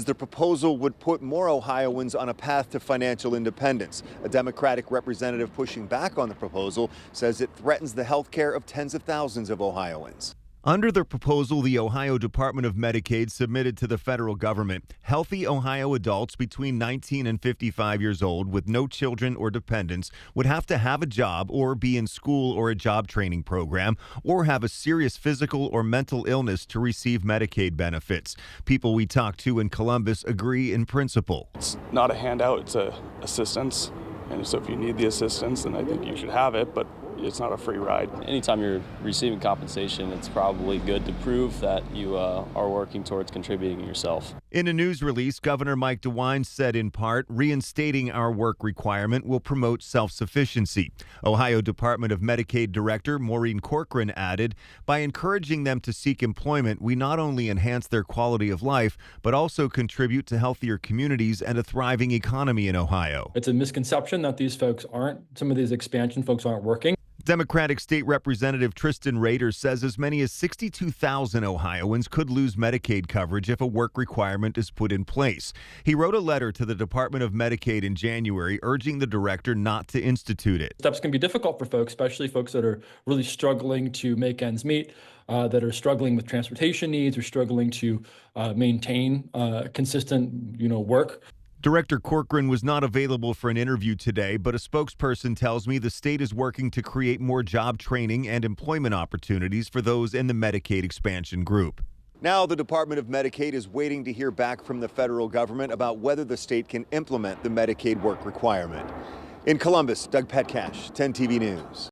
The proposal would put more Ohioans on a path to financial independence. A Democratic representative pushing back on the proposal says it threatens the health care of tens of thousands of Ohioans. Under the proposal, the Ohio Department of Medicaid submitted to the federal government, healthy Ohio adults between 19 and 55 years old with no children or dependents would have to have a job or be in school or a job training program or have a serious physical or mental illness to receive Medicaid benefits. People we talked to in Columbus agree in principle. It's not a handout, it's assistance. And so if you need the assistance, then I think you should have it, but it's not a free ride. Anytime you're receiving compensation, it's probably good to prove that you are working towards contributing yourself. In a news release, Governor Mike DeWine said in part, reinstating our work requirement will promote self-sufficiency. Ohio Department of Medicaid Director Maureen Corcoran added, by encouraging them to seek employment, we not only enhance their quality of life, but also contribute to healthier communities and a thriving economy in Ohio. It's a misconception that some of these expansion folks aren't working. Democratic State Representative Tristan Rader says as many as 62,000 Ohioans could lose Medicaid coverage if a work requirement is put in place. He wrote a letter to the Department of Medicaid in January urging the director not to institute it. Steps can be difficult for folks, especially folks that are really struggling to make ends meet, that are struggling with transportation needs or struggling to maintain consistent, work. Director Corcoran was not available for an interview today, but a spokesperson tells me the state is working to create more job training and employment opportunities for those in the Medicaid expansion group. Now the Department of Medicaid is waiting to hear back from the federal government about whether the state can implement the Medicaid work requirement. In Columbus, Doug Petcash, 10 TV News.